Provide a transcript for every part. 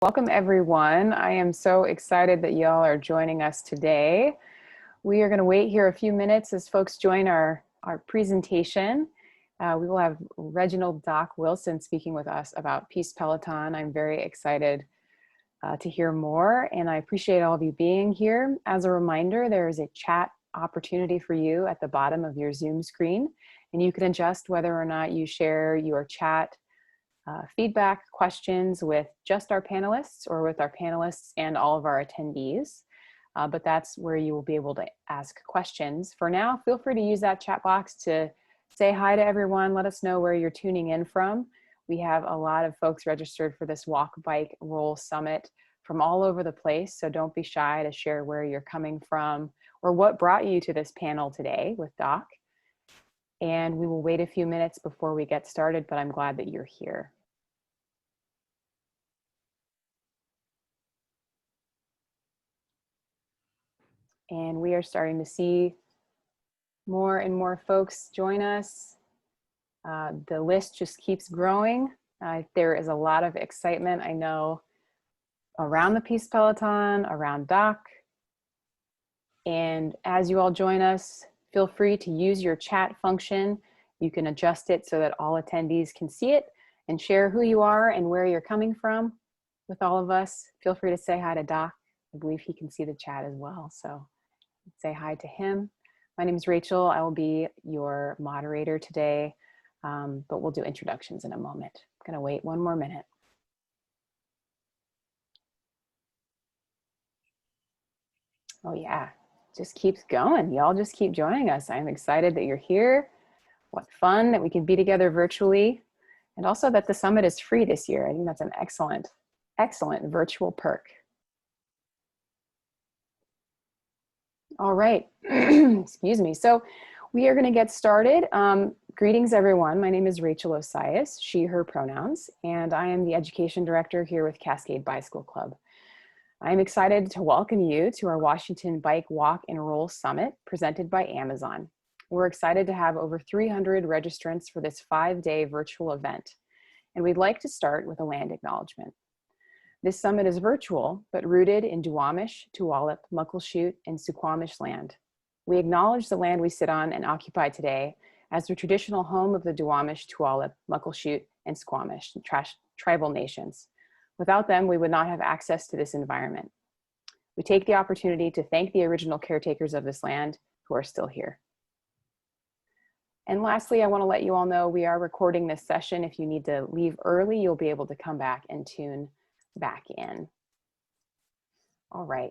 Welcome everyone. I am so excited that y'all are joining us today. We are going to wait here a few minutes as folks join our presentation. We will have Reginald Doc Wilson speaking with us about Peace Peloton. I'm very excited to hear more, and I appreciate all of you being here. As a reminder, there is a chat opportunity for you at the bottom of your Zoom screen, and you can adjust whether or not you share your chat feedback, questions with just our panelists or with our panelists and all of our attendees. But that's where you will be able to ask questions. For now, feel free to use that chat box to say hi to everyone. Let us know where you're tuning in from. We have a lot of folks registered for this Walk, Bike, Roll Summit from all over the place. So don't be shy to share where you're coming from or what brought you to this panel today with Doc. And we will wait a few minutes before we get started, but I'm glad that you're here. And we are starting to see more and more folks join us. The list just keeps growing. There is a lot of excitement, I know, around the Peace Peloton, around Doc. And as you all join us, feel free to use your chat function. You can adjust it so that all attendees can see it and share who you are and where you're coming from with all of us. Feel free to say hi to Doc. I believe he can see the chat as well, so say hi to him. My name is Rachel. I will be your moderator today, but we'll do introductions in a moment. I'm gonna wait one more minute. Oh yeah, just keeps going. Y'all just keep joining us. I'm excited that you're here. What fun that we can be together virtually. And also that the summit is free this year. I think that's an excellent, excellent virtual perk. All right, excuse me. So we are gonna get started. Greetings everyone. My name is Rachel Osias, she, her pronouns, and I am the Education Director here with Cascade Bicycle Club. I'm excited to welcome you to our Washington Bike, Walk, and Roll Summit presented by Amazon. We're excited to have over 300 registrants for this 5-day virtual event. And we'd like to start with a land acknowledgement. This summit is virtual, but rooted in Duwamish, Tuwalip, Muckleshoot, and Suquamish land. We acknowledge the land we sit on and occupy today as the traditional home of the Duwamish, Tuwalip, Muckleshoot, and Squamish tribal nations. Without them, we would not have access to this environment. We take the opportunity to thank the original caretakers of this land who are still here. And lastly, I want to let you all know we are recording this session. If you need to leave early, you'll be able to come back and tune back in. All right.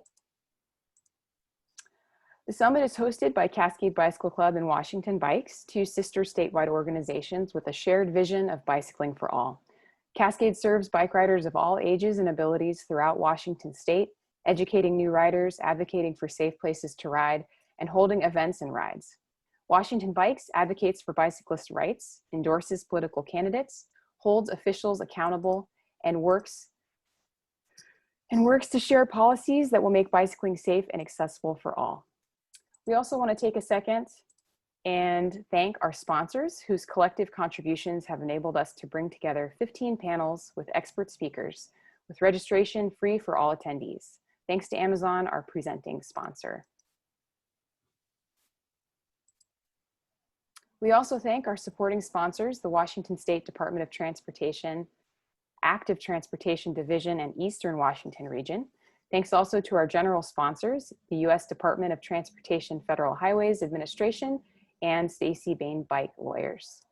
The summit is hosted by Cascade Bicycle Club and Washington Bikes, two sister statewide organizations with a shared vision of bicycling for all. Cascade serves bike riders of all ages and abilities throughout Washington state, educating new riders, advocating for safe places to ride, and holding events and rides. Washington Bikes advocates for bicyclist rights, endorses political candidates, holds officials accountable, and works to share policies that will make bicycling safe and accessible for all. We also want to take a second and thank our sponsors whose collective contributions have enabled us to bring together 15 panels with expert speakers, with registration free for all attendees. Thanks to Amazon, our presenting sponsor. We also thank our supporting sponsors, the Washington State Department of Transportation, Active Transportation Division, and Eastern Washington Region. Thanks also to our general sponsors, the U.S. Department of Transportation Federal Highways Administration and Stacy Bain Bike Lawyers.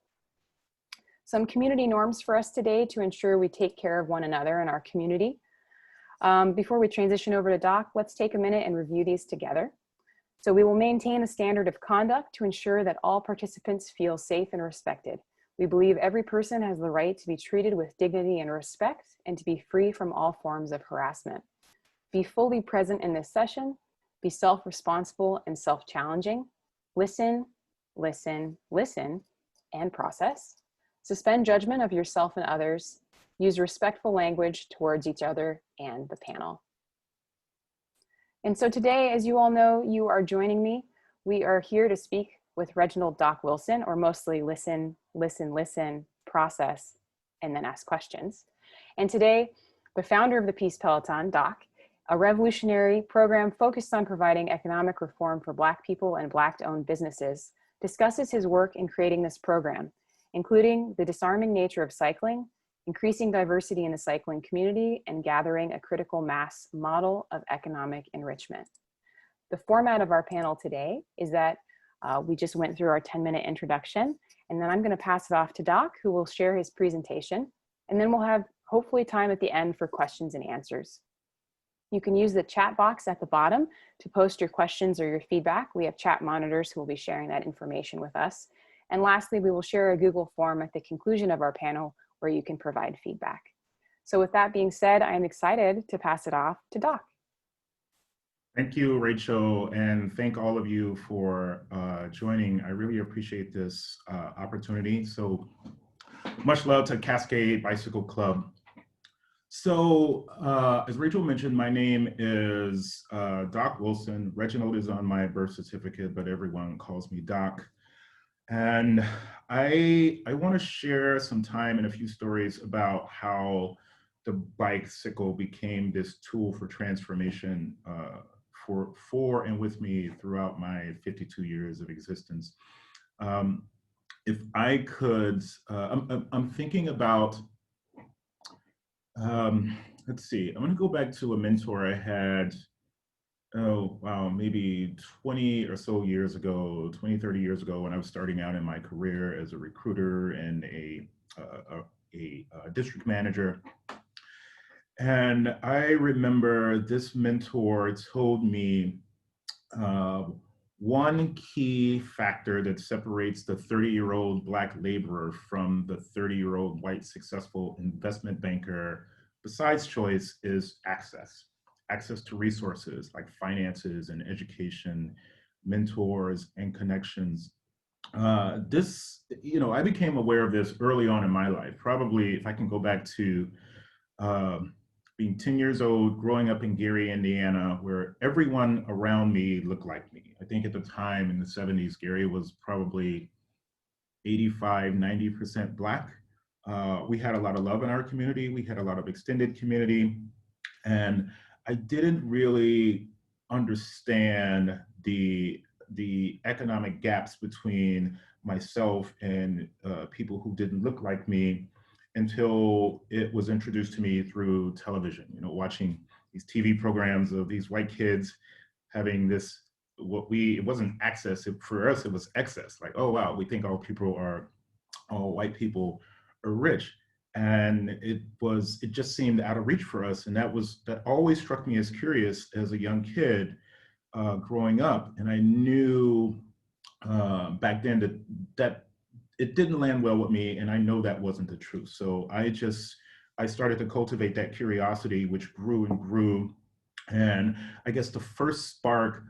Some community norms for us today to ensure we take care of one another in our community. Before we transition over to Doc, let's take a minute and review these together. So we will maintain a standard of conduct to ensure that all participants feel safe and respected. We believe every person has the right to be treated with dignity and respect and to be free from all forms of harassment. Be fully present in this session, be self-responsible and self-challenging, listen, listen, listen, and process. Suspend judgment of yourself and others, use respectful language towards each other and the panel. And so today, as you all know, you are joining me. We are here to speak with Reginald Doc Wilson, or mostly listen, listen, listen, process, and then ask questions. And today, the founder of the Peace Peloton, Doc, a revolutionary program focused on providing economic reform for Black people and Black-owned businesses, discusses his work in creating this program, including the disarming nature of cycling, increasing diversity in the cycling community, and gathering a critical mass model of economic enrichment. The format of our panel today is that we just went through our 10-minute introduction, and then I'm going to pass it off to Doc, who will share his presentation, and then we'll have hopefully time at the end for questions and answers. You can use the chat box at the bottom to post your questions or your feedback. We have chat monitors who will be sharing that information with us. And lastly, we will share a Google form at the conclusion of our panel where you can provide feedback. So with that being said, I'm excited to pass it off to Doc. Thank you, Rachel, and thank all of you for joining. I really appreciate this opportunity. So much love to Cascade Bicycle Club. So as Rachel mentioned, my name is Doc Wilson. Reginald is on my birth certificate, but everyone calls me Doc. And I want to share some time and a few stories about how the bicycle became this tool for transformation for and with me throughout my 52 years of existence. If I could, I'm thinking about, let's see, I'm gonna go back to a mentor I had, oh, wow, maybe 20 or so years ago, 20, 30 years ago, when I was starting out in my career as a recruiter and a district manager. And I remember this mentor told me one key factor that separates the 30-year-old Black laborer from the 30-year-old white successful investment banker, besides choice, is access. Access to resources like finances and education, mentors and connections. I became aware of this early on in my life. Probably, if I can go back to being 10 years old, growing up in Gary, Indiana, where everyone around me looked like me. I think at the time in the 70s, Gary was probably 85, 90% Black. We had a lot of love in our community. We had a lot of extended community. And I didn't really understand the economic gaps between myself and people who didn't look like me until it was introduced to me through television, watching these TV programs of these white kids having this, it wasn't access, for us it was excess. Like, oh wow, we think all white people are rich. And it just seemed out of reach for us. And that always struck me as curious as a young kid growing up. And I knew back then that it didn't land well with me, and I know that wasn't the truth. So I started to cultivate that curiosity, which grew and grew. And I guess the first spark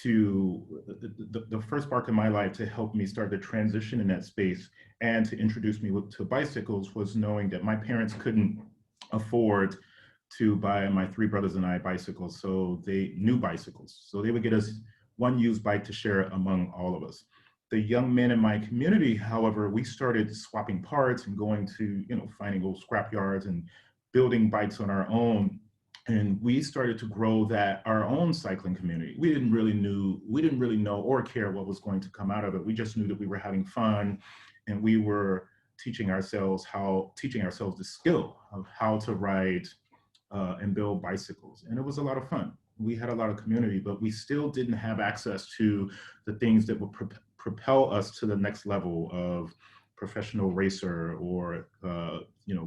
in my life to help me start the transition in that space and to introduce me to bicycles was knowing that my parents couldn't afford to buy my three brothers and I bicycles, so new bicycles. So they would get us one used bike to share among all of us. The young men in my community, however, we started swapping parts and going to, finding old scrap yards and building bikes on our own. And we started to grow our own cycling community. We didn't really know or care what was going to come out of it. We just knew that we were having fun, and we were teaching ourselves the skill of how to ride and build bicycles. And it was a lot of fun. We had a lot of community, but we still didn't have access to the things that would propel us to the next level of professional racer, or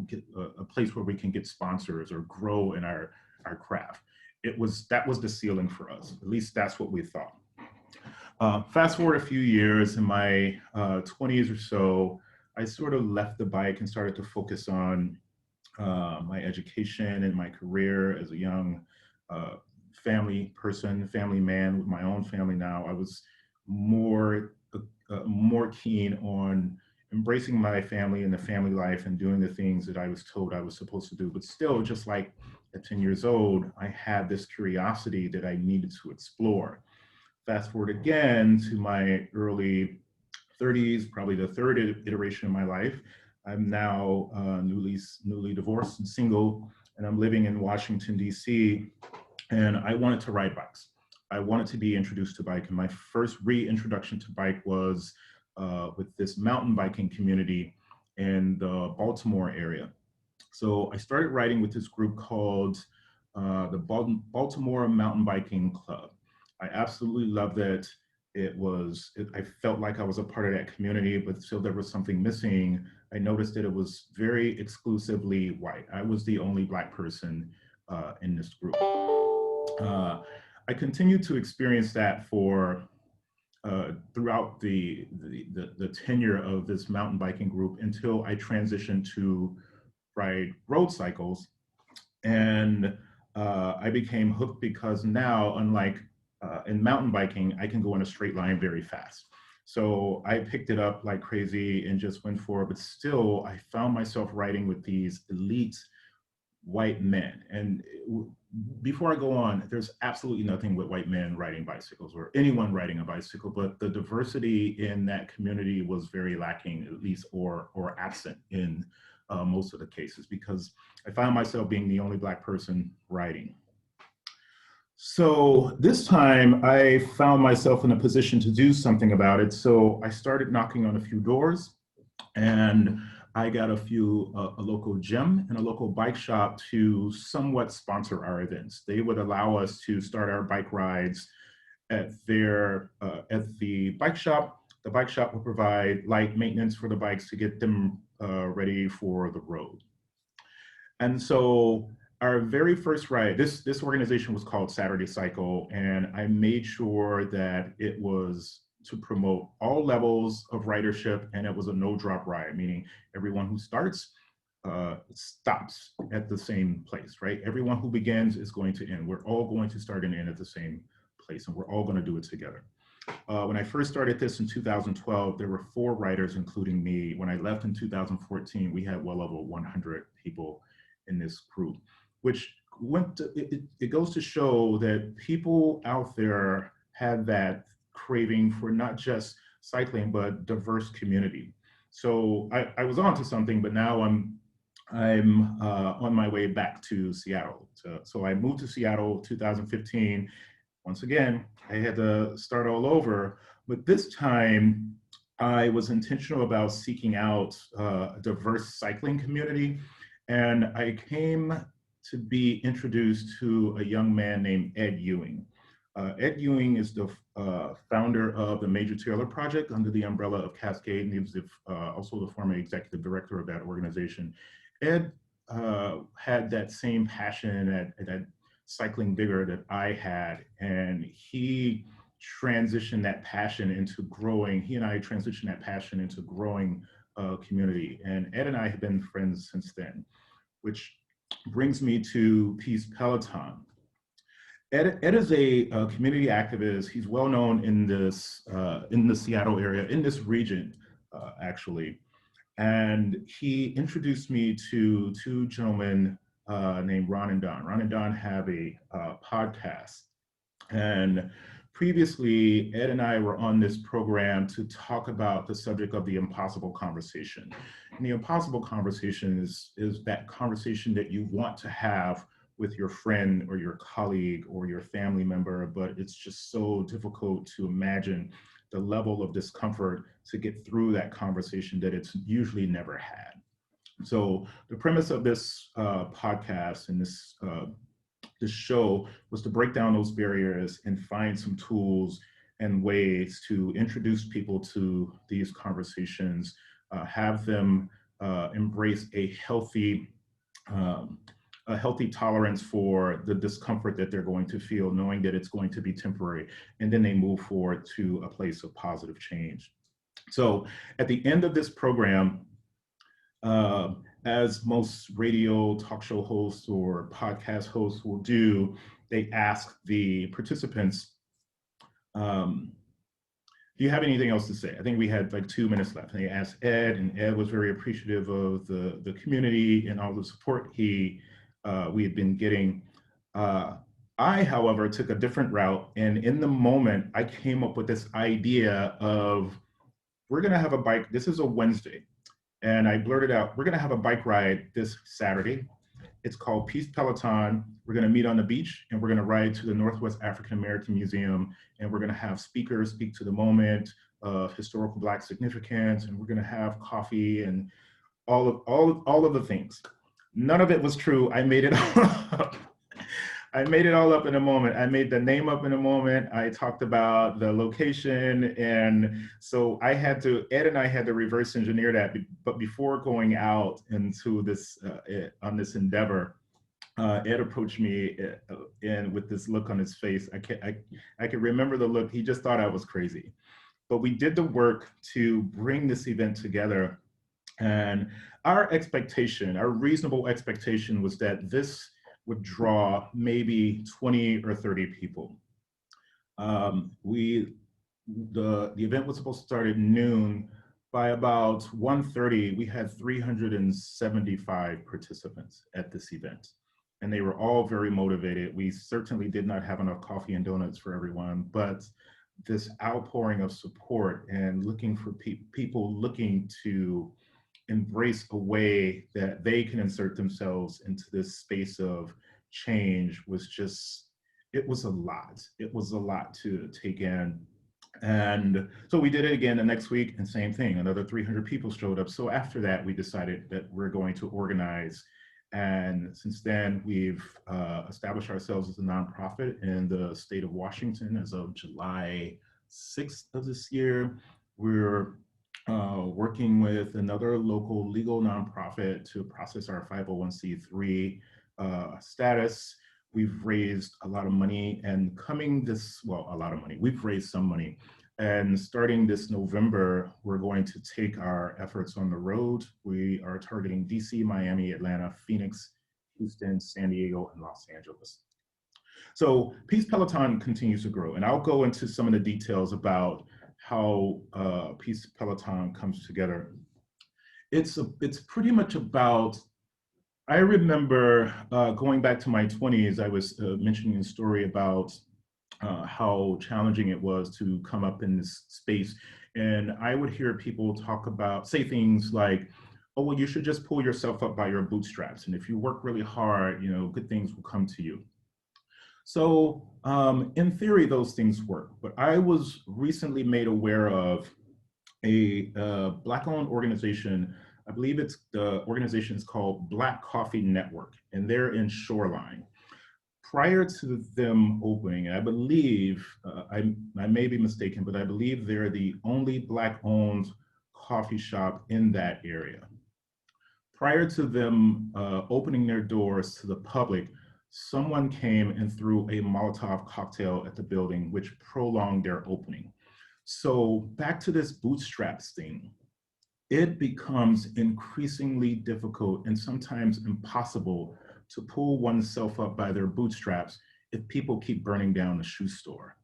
get a place where we can get sponsors or grow in our craft. That was the ceiling for us. At least that's what we thought. Fast forward a few years, in my 20s or so, I sort of left the bike and started to focus on my education and my career as a young family man with my own family now. I was more keen on embracing my family and the family life and doing the things that I was told I was supposed to do. But still, just like at 10 years old, I had this curiosity that I needed to explore. Fast forward again to my early 30s, probably the third iteration of my life. I'm now newly divorced and single, and I'm living in Washington, DC, and I wanted to ride bikes. I wanted to be introduced to bike, and my first reintroduction to bike was with this mountain biking community in the Baltimore area. So I started riding with this group called the Baltimore Mountain Biking Club. I absolutely loved it. I felt like I was a part of that community, but still there was something missing. I noticed that it was very exclusively white. I was the only Black person in this group. I continued to experience that for throughout the tenure of this mountain biking group until I transitioned to ride road cycles. And I became hooked because now, unlike in mountain biking, I can go in a straight line very fast. So I picked it up like crazy and just went for it, but still I found myself riding with these elite white men. And before I go on, there's absolutely nothing with white men riding bicycles or anyone riding a bicycle, but the diversity in that community was very lacking, at least, or absent in most of the cases, because I found myself being the only Black person riding. So this time I found myself in a position to do something about it. So I started knocking on a few doors, and I got a local gym and a local bike shop to somewhat sponsor our events. They would allow us to start our bike rides at the bike shop. The bike shop would provide light maintenance for the bikes to get them ready for the road. And so our very first ride, this organization was called Saturday Cycle, and I made sure that it was to promote all levels of ridership, and it was a no drop ride, meaning everyone who starts stops at the same place, right? Everyone who begins is going to end. We're all going to start and end at the same place, and we're all going to do it together. When I first started this in 2012, there were 4 riders, including me. When I left in 2014, we had well over 100 people in this group, which it goes to show that people out there had that craving for not just cycling, but diverse community. So I was onto something, but now I'm on my way back to Seattle. So I moved to Seattle 2015. Once again, I had to start all over, but this time I was intentional about seeking out a diverse cycling community. And I came to be introduced to a young man named Ed Ewing. Ed Ewing is the founder of the Major Taylor Project under the umbrella of Cascade, and he was also the former executive director of that organization. Ed had that same passion, that cycling vigor that I had, and he transitioned that passion into growing. He and I transitioned that passion into growing community, and Ed and I have been friends since then, which brings me to Peace Peloton. Ed is a community activist. He's well known in the Seattle area, in this region, actually. And he introduced me to 2 gentlemen named Ron and Don. Ron and Don have a podcast. And previously, Ed and I were on this program to talk about the subject of the impossible conversation. And the impossible conversation is that conversation that you want to have with your friend or your colleague or your family member, but it's just so difficult to imagine the level of discomfort to get through that conversation that it's usually never had. So the premise of this podcast and this show was to break down those barriers and find some tools and ways to introduce people to these conversations, have them embrace a healthy tolerance for the discomfort that they're going to feel, knowing that it's going to be temporary, and then they move forward to a place of positive change. So at the end of this program, as most radio talk show hosts or podcast hosts will do, they ask the participants, do you have anything else to say? I think we had like 2 minutes left. And they asked Ed, and Ed was very appreciative of the community and all the support we had been getting. I, however, took a different route. And in the moment, I came up with this idea of, we're gonna have a bike, this is a Wednesday. And I blurted out, we're gonna have a bike ride this Saturday. It's called Peace Peloton. We're gonna meet on the beach and we're gonna ride to the Northwest African American Museum, and we're gonna have speakers speak to the moment of historical Black significance, and we're gonna have coffee and all of the things. None of it was true. I made it all up. I made it all up in a moment. I made the name up in a moment. I talked about the location. And so Ed and I had to reverse engineer that. But before going out into this, on this endeavor, Ed approached me and with this look on his face. I can remember the look. He just thought I was crazy. But we did the work to bring this event together. And our expectation, our reasonable expectation, was that this would draw maybe 20 or 30 people. The event was supposed to start at noon. By about 1:30, we had 375 participants at this event. And they were all very motivated. We certainly did not have enough coffee and donuts for everyone, but this outpouring of support and looking for people looking to embrace a way that they can insert themselves into this space of change was just, it was a lot. It was a lot to take in. And so we did it again the next week, and same thing, another 300 people showed up. So after that, we decided that we're going to organize. And since then, we've established ourselves as a nonprofit in the state of Washington as of July 6th of this year. We're working with another local legal nonprofit to process our 501c3 status. We've raised a lot of money, and we've raised some money. And starting this November, we're going to take our efforts on the road. We are targeting DC, Miami, Atlanta, Phoenix, Houston, San Diego, and Los Angeles. So Peace Peloton continues to grow, and I'll go into some of the details about how Peace Peloton comes together. It's pretty much about, I remember going back to my 20s, I was mentioning a story about how challenging it was to come up in this space. And I would hear people say things like, oh, well, you should just pull yourself up by your bootstraps. And if you work really hard, good things will come to you. So in theory, those things work, but I was recently made aware of a Black-owned organization. I believe the organization is called Black Coffee Network, and they're in Shoreline. Prior to them opening, I believe, I may be mistaken, but I believe they're the only Black-owned coffee shop in that area. Prior to them opening their doors to the public, someone came and threw a Molotov cocktail at the building, which prolonged their opening. So back to this bootstraps thing, it becomes increasingly difficult and sometimes impossible to pull oneself up by their bootstraps if people keep burning down the shoe store.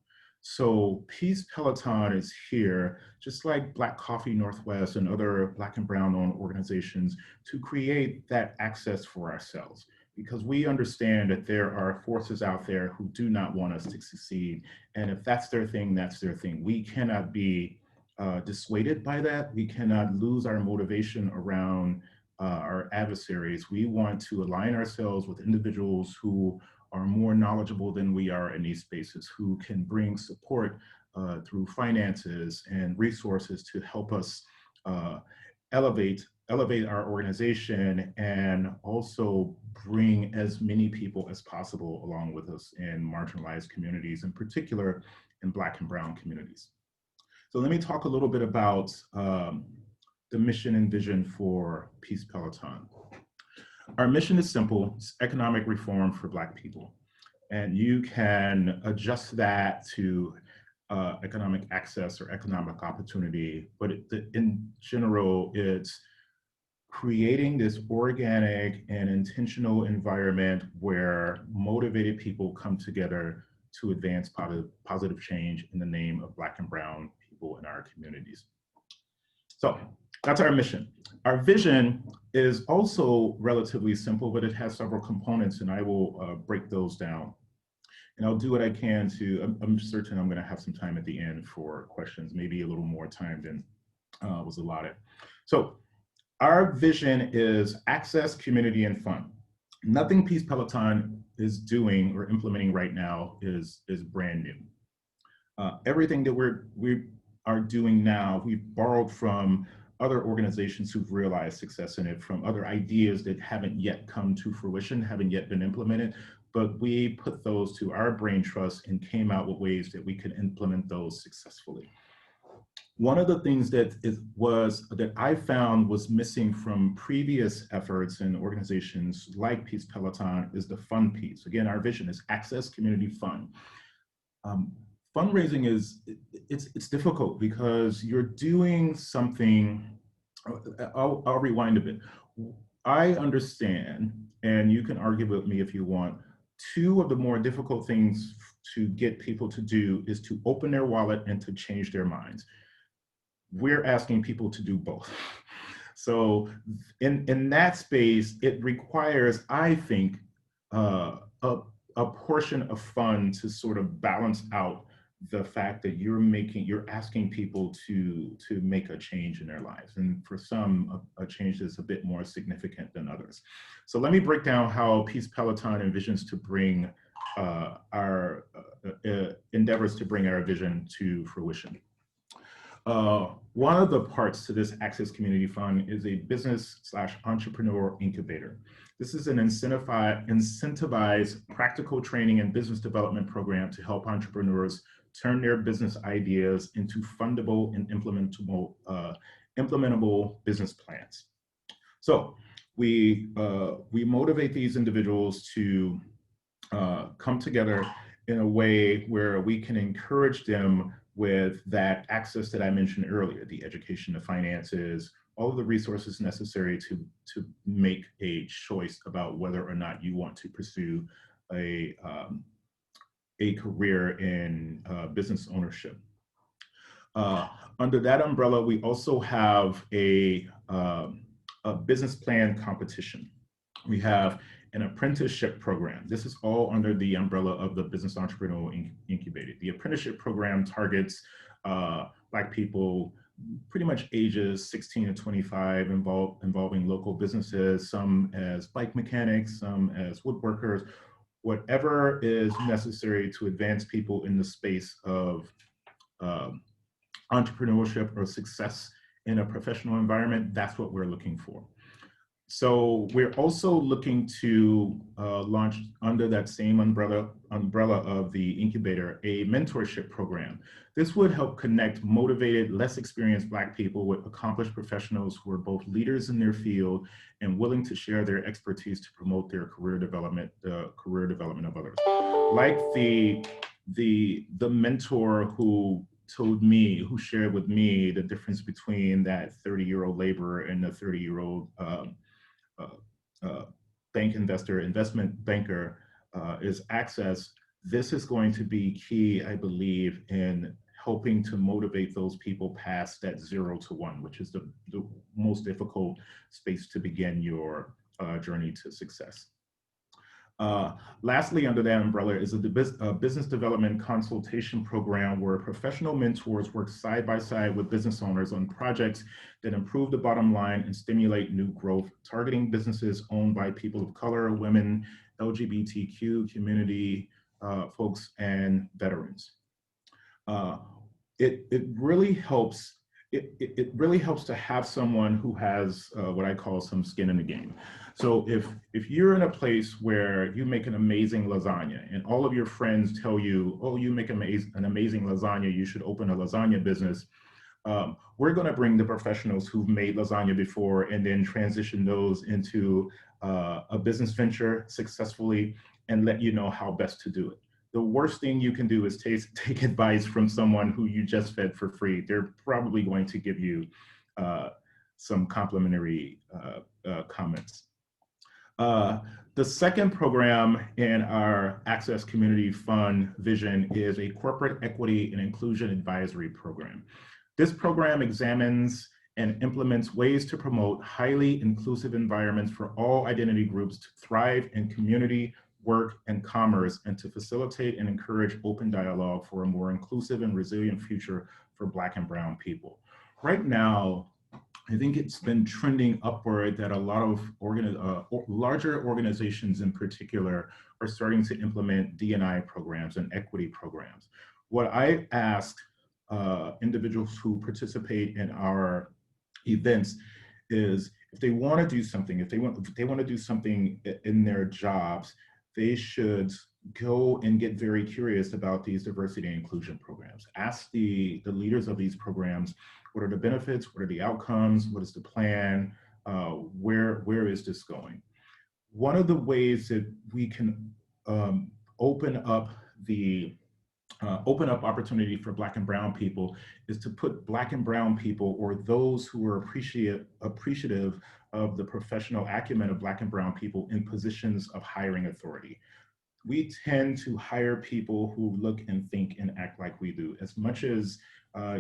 So Peace Peloton is here, just like Black Coffee Northwest and other Black and Brown owned organizations, to create that access for ourselves. Because we understand that there are forces out there who do not want us to succeed. And if that's their thing, that's their thing. We cannot be dissuaded by that. We cannot lose our motivation around our adversaries. We want to align ourselves with individuals who are more knowledgeable than we are in these spaces, who can bring support through finances and resources to help us elevate our organization, and also bring as many people as possible along with us in marginalized communities, in particular in Black and Brown communities. So let me talk a little bit about the mission and vision for Peace Peloton. Our mission is simple: it's economic reform for Black people. And you can adjust that to economic access or economic opportunity, but in general, it's creating this organic and intentional environment where motivated people come together to advance positive change in the name of Black and Brown people in our communities. So that's our mission. Our vision is also relatively simple, but it has several components, and I will break those down. And I'll do what I can to, I'm certain I'm gonna have some time at the end for questions, maybe a little more time than was allotted. So our vision is access, community, and fun. Nothing Peace Peloton is doing or implementing right now is brand new. Everything that we are doing now, we've borrowed from other organizations who've realized success in it, from other ideas that haven't yet come to fruition, haven't yet been implemented, but we put those to our brain trust and came out with ways that we could implement those successfully. One of the things that I found was missing from previous efforts in organizations like Peace Peloton is the fun piece. Again, our vision is access, community, fun. Fundraising it's difficult because you're doing something. I'll rewind a bit. I understand, and you can argue with me if you want, two of the more difficult things to get people to do is to open their wallet and to change their minds. We're asking people to do both. So in that space, it requires, I think, a portion of fun to sort of balance out the fact that you're asking people to make a change in their lives. And for some, a change that's a bit more significant than others. So let me break down how Peace Peloton envisions to bring our endeavors to bring our vision to fruition. One of the parts to this Access Community Fund is a business/entrepreneur incubator. This is an incentivized practical training and business development program to help entrepreneurs turn their business ideas into fundable and implementable business plans. So we motivate these individuals to come together in a way where we can encourage them with that access that I mentioned earlier, the education, the finances, all of the resources necessary to make a choice about whether or not you want to pursue a career in business ownership. Under that umbrella, we also have a business plan competition. We have an apprenticeship program. This is all under the umbrella of the Business Entrepreneur Incubator. The apprenticeship program targets Black people pretty much ages 16 to 25, involving local businesses, some as bike mechanics, some as woodworkers, whatever is necessary to advance people in the space of entrepreneurship or success in a professional environment. That's what we're looking for. So we're also looking to launch under that same umbrella of the incubator, a mentorship program. This would help connect motivated, less experienced Black people with accomplished professionals who are both leaders in their field and willing to share their expertise to promote their career development, career development of others. Like the mentor who shared with me the difference between that 30-year-old laborer and the 30-year-old bank investor, investment banker, is access. This is going to be key, I believe, in helping to motivate those people past that 0 to 1, which is the most difficult space to begin your journey to success. Lastly, under that umbrella is a business development consultation program where professional mentors work side by side with business owners on projects that improve the bottom line and stimulate new growth, targeting businesses owned by people of color, women, LGBTQ community folks, and veterans. It really helps. It really helps to have someone who has what I call some skin in the game. So if you're in a place where you make an amazing lasagna and all of your friends tell you, oh, you make an amazing lasagna, you should open a lasagna business, we're going to bring the professionals who've made lasagna before and then transition those into a business venture successfully and let you know how best to do it. The worst thing you can do is take advice from someone who you just fed for free. They're probably going to give you some complimentary comments. The second program in our Access Community Fund vision is a corporate equity and inclusion advisory program. This program examines and implements ways to promote highly inclusive environments for all identity groups to thrive in community, work, and commerce, and to facilitate and encourage open dialogue for a more inclusive and resilient future for Black and Brown people. Right now, I think it's been trending upward that a lot of larger organizations in particular are starting to implement D&I programs and equity programs. What I asked individuals who participate in our events is if they want to do something, if they want to do something in their jobs, they should go and get very curious about these diversity and inclusion programs. Ask the leaders of these programs, what are the benefits? What are the outcomes? What is the plan? Where is this going? One of the ways that we can open up opportunity for Black and Brown people is to put Black and Brown people, or those who are appreciative of the professional acumen of Black and Brown people, in positions of hiring authority. We tend to hire people who look and think and act like we do. As much as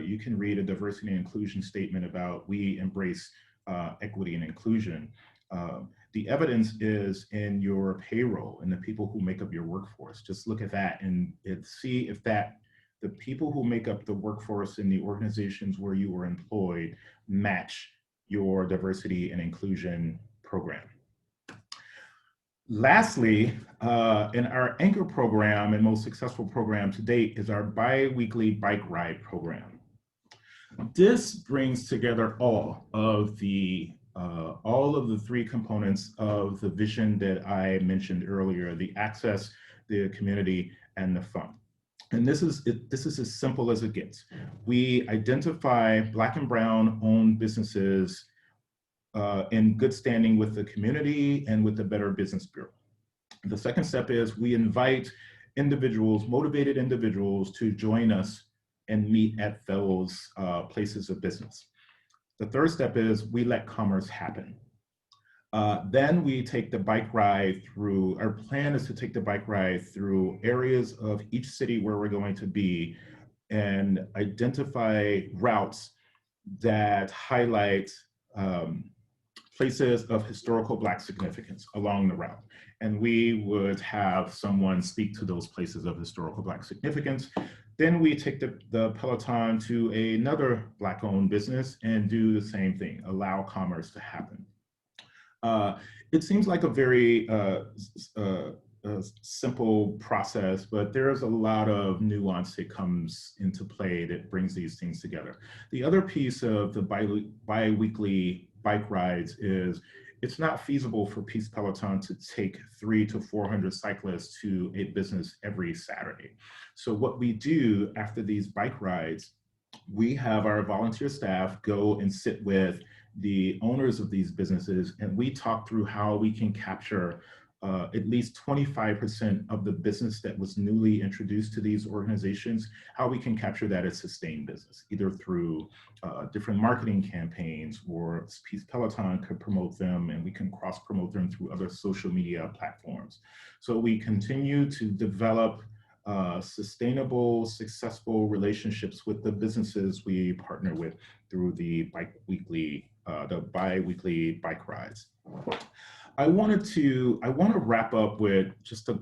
you can read a diversity and inclusion statement about we embrace equity and inclusion, the evidence is in your payroll and the people who make up your workforce. Just look at that and see if the people who make up the workforce in the organizations where you are employed match your diversity and inclusion program. Lastly, in our anchor program and most successful program to date is our bi-weekly bike ride program. This brings together all of the three components of the vision that I mentioned earlier: the access, the community, and the fun. And this is as simple as it gets. We identify Black and Brown owned businesses in good standing with the community and with the Better Business Bureau. The second step is we invite individuals, motivated individuals, to join us and meet at those places of business. The third step is we let commerce happen. Then we take the bike ride through, our plan is to take the bike ride through areas of each city where we're going to be and identify routes that highlight places of historical Black significance along the route. And we would have someone speak to those places of historical Black significance. Then we take the Peloton to another Black-owned business and do the same thing, allow commerce to happen. It seems like a very simple process, but there's a lot of nuance that comes into play that brings these things together. The other piece of the bi-weekly bike rides is it's not feasible for Peace Peloton to take 300 to 400 cyclists to a business every Saturday. So what we do after these bike rides, we have our volunteer staff go and sit with the owners of these businesses, and we talk through how we can capture at least 25% of the business that was newly introduced to these organizations, how we can capture that as sustained business, either through different marketing campaigns, or Peace Peloton could promote them and we can cross-promote them through other social media platforms. So we continue to develop sustainable, successful relationships with the businesses we partner with through the bi-weekly bike rides. I want to wrap up with just a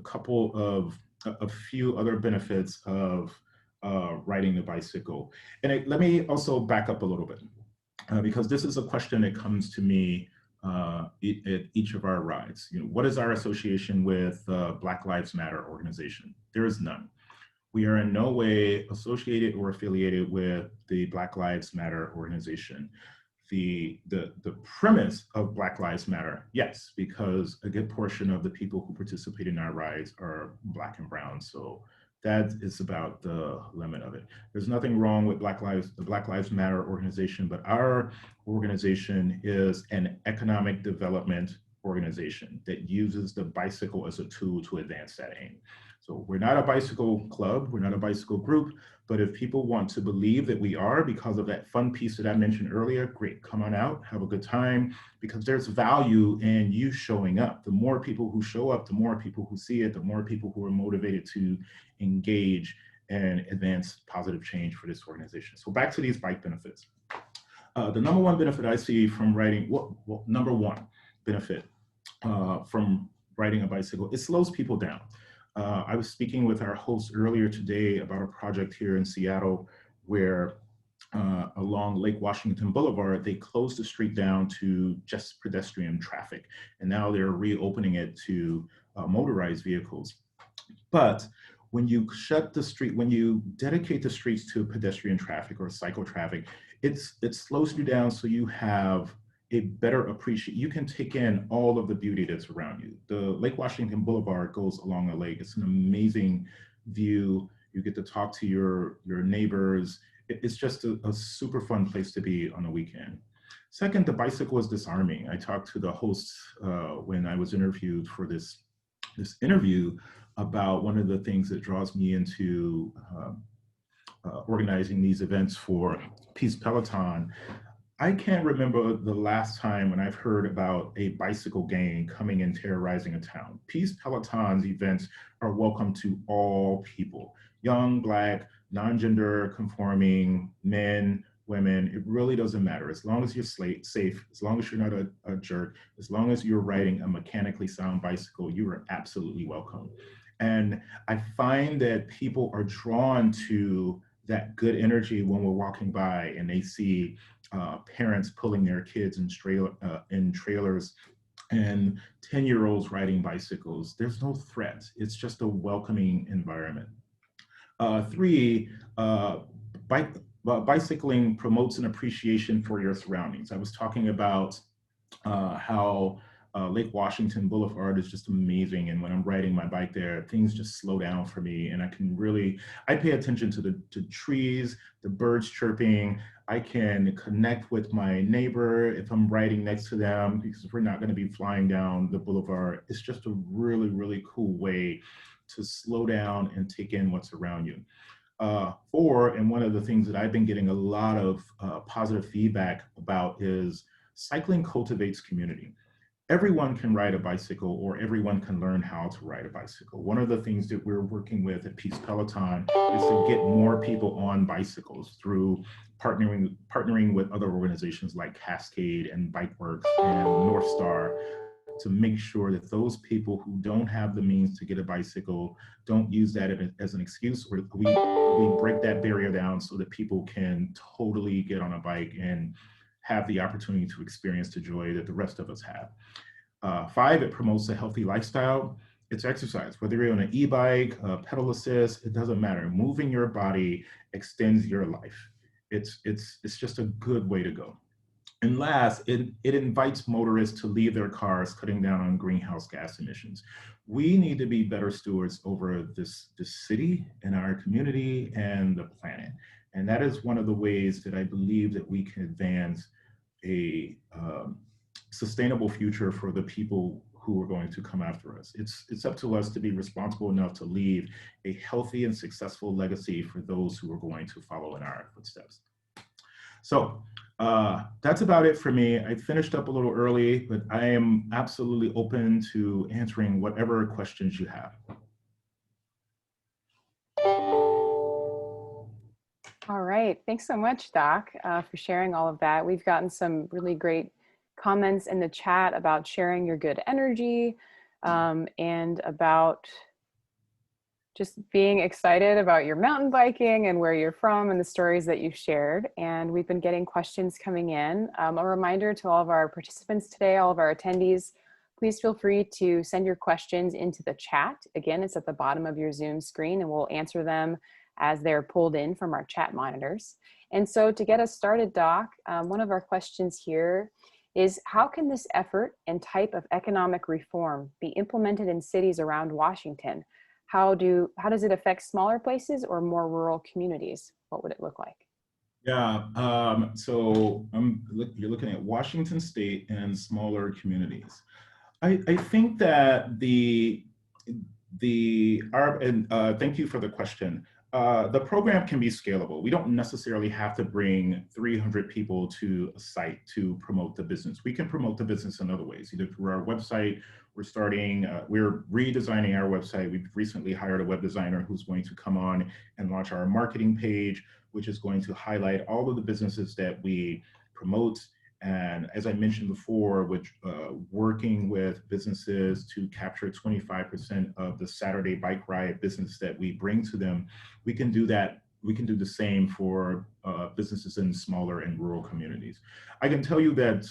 few other benefits of riding the bicycle. And let me also back up a little bit because this is a question that comes to me at each of our rides. You know, what is our association with Black Lives Matter organization? There is none. We are in no way associated or affiliated with the Black Lives Matter organization. The premise of Black Lives Matter, yes, because a good portion of the people who participate in our rides are Black and Brown. So that is about the limit of it. There's nothing wrong with the Black Lives Matter organization, but our organization is an economic development organization that uses the bicycle as a tool to advance that aim. So we're not a bicycle club, we're not a bicycle group, but if people want to believe that we are because of that fun piece that I mentioned earlier, great, come on out, have a good time, because there's value in you showing up. The more people who show up, the more people who see it, the more people who are motivated to engage and advance positive change for this organization. So back to these bike benefits. The number one benefit I see from riding, number one benefit from riding a bicycle, it slows people down. I was speaking with our host earlier today about a project here in Seattle where along Lake Washington Boulevard, they closed the street down to just pedestrian traffic. And now they're reopening it to motorized vehicles. But when you shut the street, when you dedicate the streets to pedestrian traffic or cycle traffic, it slows you down so you have a better appreciation. You can take in all of the beauty that's around you. The Lake Washington Boulevard goes along the lake. It's an amazing view. You get to talk to your neighbors. It's just a super fun place to be on a weekend. Second, the bicycle is disarming. I talked to the host when I was interviewed for this interview about one of the things that draws me into organizing these events for Peace Peloton. I can't remember the last time when I've heard about a bicycle gang coming and terrorizing a town. Peace Peloton's events are welcome to all people, young, Black, non-gender conforming, men, women. It really doesn't matter. As long as you're safe, as long as you're not a jerk, as long as you're riding a mechanically sound bicycle, you are absolutely welcome. And I find that people are drawn to that good energy when we're walking by and they see parents pulling their kids in trailers and 10-year-olds riding bicycles. There's no threat. It's just a welcoming environment. Three, bicycling promotes an appreciation for your surroundings. I was talking about how Lake Washington Boulevard is just amazing. And when I'm riding my bike there, things just slow down for me. And I pay attention to the trees, the birds chirping. I can connect with my neighbor if I'm riding next to them, because we're not going to be flying down the boulevard. It's just a really, really cool way to slow down and take in what's around you. Four, and one of the things that I've been getting a lot of positive feedback about is cycling cultivates community. Everyone can ride a bicycle, or everyone can learn how to ride a bicycle. One of the things that we're working with at Peace Peloton is to get more people on bicycles through partnering with other organizations like Cascade and Bikeworks and Northstar, to make sure that those people who don't have the means to get a bicycle don't use that as an excuse, or we break that barrier down so that people can totally get on a bike and have the opportunity to experience the joy that the rest of us have. Five, it promotes a healthy lifestyle. It's exercise, whether you're on an e-bike, pedal assist, it doesn't matter. Moving your body extends your life. It's just a good way to go. And last, it invites motorists to leave their cars, cutting down on greenhouse gas emissions. We need to be better stewards over this city and our community and the planet. And that is one of the ways that I believe that we can advance a sustainable future for the people who are going to come after us. It's up to us to be responsible enough to leave a healthy and successful legacy for those who are going to follow in our footsteps. So that's about it for me. I finished up a little early, but I am absolutely open to answering whatever questions you have. All right, thanks so much, Doc, for sharing all of that. We've gotten some really great comments in the chat about sharing your good energy and about just being excited about your mountain biking and where you're from and the stories that you shared. And we've been getting questions coming in. A reminder to all of our participants today, all of our attendees, please feel free to send your questions into the chat. Again, it's at the bottom of your Zoom screen, and we'll answer them as they're pulled in from our chat monitors. And so to get us started, Doc, one of our questions here is, how can this effort and type of economic reform be implemented in cities around Washington? How does it affect smaller places or more rural communities? What would it look like? Yeah, so you're looking at Washington State and smaller communities. I think that thank you for the question. The program can be scalable. We don't necessarily have to bring 300 people to a site to promote the business. We can promote the business in other ways, either through our website. We're redesigning our website. We've recently hired a web designer who's going to come on and launch our marketing page, which is going to highlight all of the businesses that we promote. And as I mentioned before, working with businesses to capture 25% of the Saturday bike ride business that we bring to them, we can do that we can do the same for businesses in smaller and rural communities. I can tell you that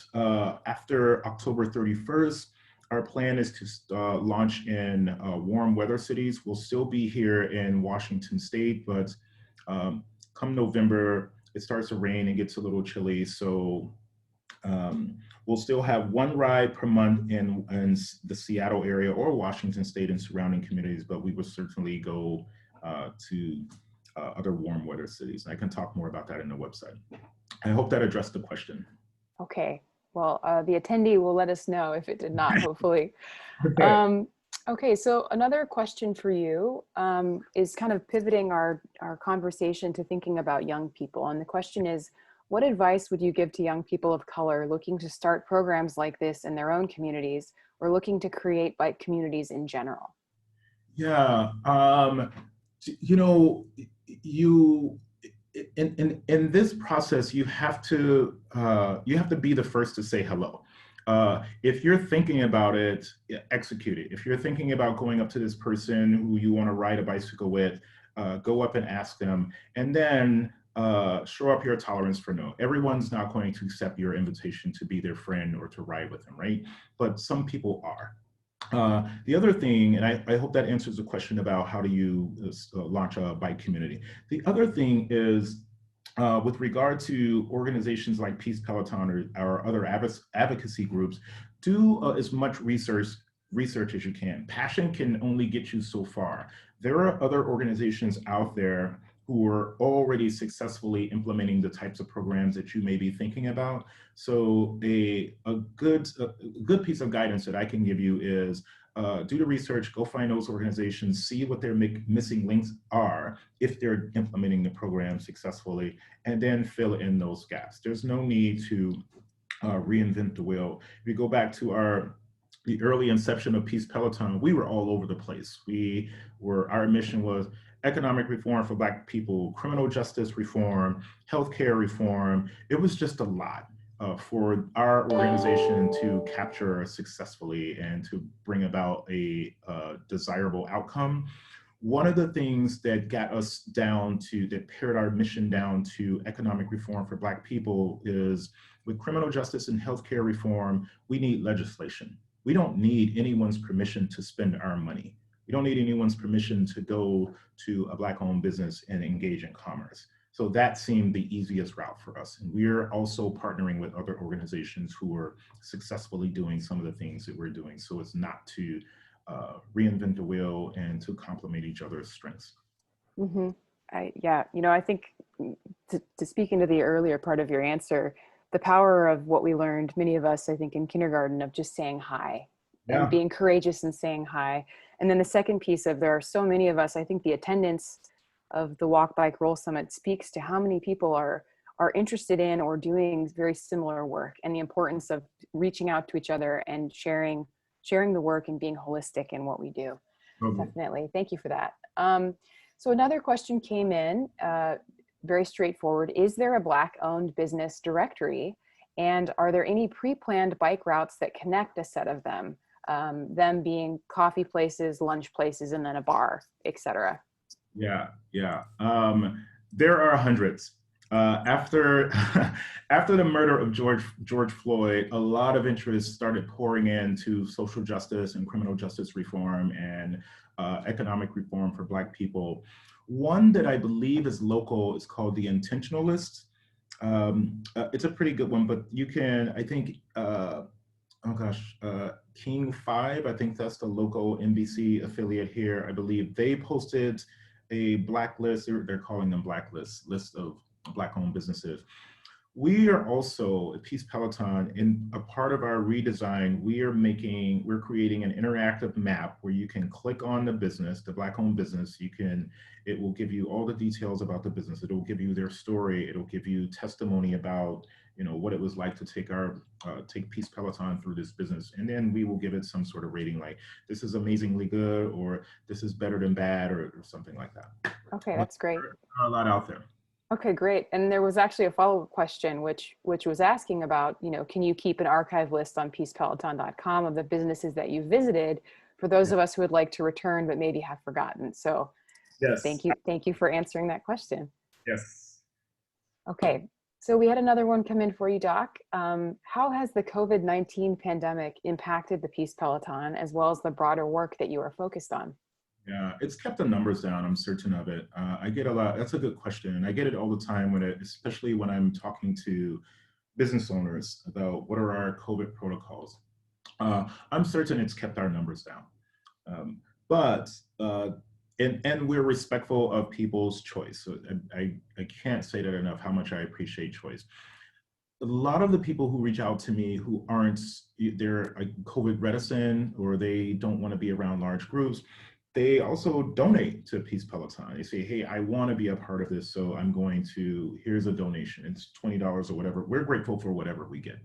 after October 31st, our plan is to launch in warm weather cities. We'll still be here in Washington State, but come November, it starts to rain and gets a little chilly. So we'll still have one ride per month in the Seattle area or Washington State and surrounding communities, but we will certainly go to other warm weather cities. I can talk more about that in the website. I hope that addressed the question. Okay. Well, the attendee will let us know if it did not, hopefully. Okay. Okay, so another question for you is kind of pivoting our conversation to thinking about young people. And the question is, what advice would you give to young people of color looking to start programs like this in their own communities or looking to create bike communities in general? Yeah, you know, in this process, you have to be the first to say hello. If you're thinking about it, execute it. If you're thinking about going up to this person who you want to ride a bicycle with, go up and ask them, and then show up your tolerance for no. Everyone's not going to accept your invitation to be their friend or to ride with them, right? But some people are. The other thing, and I hope that answers the question about how do you launch a bike community. The other thing is with regard to organizations like Peace Peloton or other advocacy groups, do as much research as you can. Passion can only get you so far. There are other organizations out there who are already successfully implementing the types of programs that you may be thinking about. So a good piece of guidance that I can give you is do the research, go find those organizations, see what their missing links are if they're implementing the program successfully, and then fill in those gaps. There's no need to reinvent the wheel. If you go back to the early inception of Peace Peloton, we were all over the place. Our mission was economic reform for Black people, criminal justice reform, healthcare reform. It was just a lot for our organization to capture successfully and to bring about a desirable outcome. One of the things that got us that pared our mission down to economic reform for Black people is with criminal justice and healthcare reform, we need legislation. We don't need anyone's permission to spend our money. We don't need anyone's permission to go to a Black-owned business and engage in commerce. So that seemed the easiest route for us. And we're also partnering with other organizations who are successfully doing some of the things that we're doing. So it's not to reinvent the wheel and to complement each other's strengths. Mm-hmm. Yeah, I think to speak into the earlier part of your answer, the power of what we learned, many of us, I think, in kindergarten, of just saying hi and being courageous and saying hi. And then the second piece of, there are so many of us, I think the attendance of the Walk Bike Roll Summit speaks to how many people are interested in or doing very similar work, and the importance of reaching out to each other and sharing the work and being holistic in what we do. Okay. Definitely. Thank you for that. So another question came in, very straightforward. Is there a Black-owned business directory? And are there any pre-planned bike routes that connect a set of them? Them being coffee places, lunch places, and then a bar, etc. Yeah. There are hundreds. After the murder of George Floyd, a lot of interest started pouring into social justice and criminal justice reform and economic reform for Black people. One that I believe is local is called The Intentionalist. It's a pretty good one, but you can, I think, King 5, I think that's the local NBC affiliate here. I believe they posted a blacklist, they're calling them blacklists, list of Black-owned businesses. We are also at Peace Peloton, in a part of our redesign, we're creating an interactive map where you can click on the business, the Black-owned business. It will give you all the details about the business. It will give you their story. It'll give you testimony about, what it was like to take Peace Peloton through this business. And then we will give it some sort of rating, like this is amazingly good, or this is better than bad, or something like that. Okay, that's great. There are a lot out there. Okay, great. And there was actually a follow-up question, which was asking about, can you keep an archive list on peacepeloton.com of the businesses that you visited for those of us who would like to return but maybe have forgotten? So yes. Thank you for answering that question. Yes. Okay, so we had another one come in for you, Doc. How has the COVID-19 pandemic impacted the Peace Peloton as well as the broader work that you are focused on? Yeah, it's kept the numbers down. I'm certain of it. I get a lot. That's a good question, and I get it all the time especially when I'm talking to business owners about what are our COVID protocols. I'm certain it's kept our numbers down. But and we're respectful of people's choice. So I can't say that enough, how much I appreciate choice. A lot of the people who reach out to me who aren't, they're like COVID reticent or they don't want to be around large groups, they also donate to Peace Peloton. They say, hey, I want to be a part of this, so I'm going to, here's a donation. It's $20 or whatever. We're grateful for whatever we get.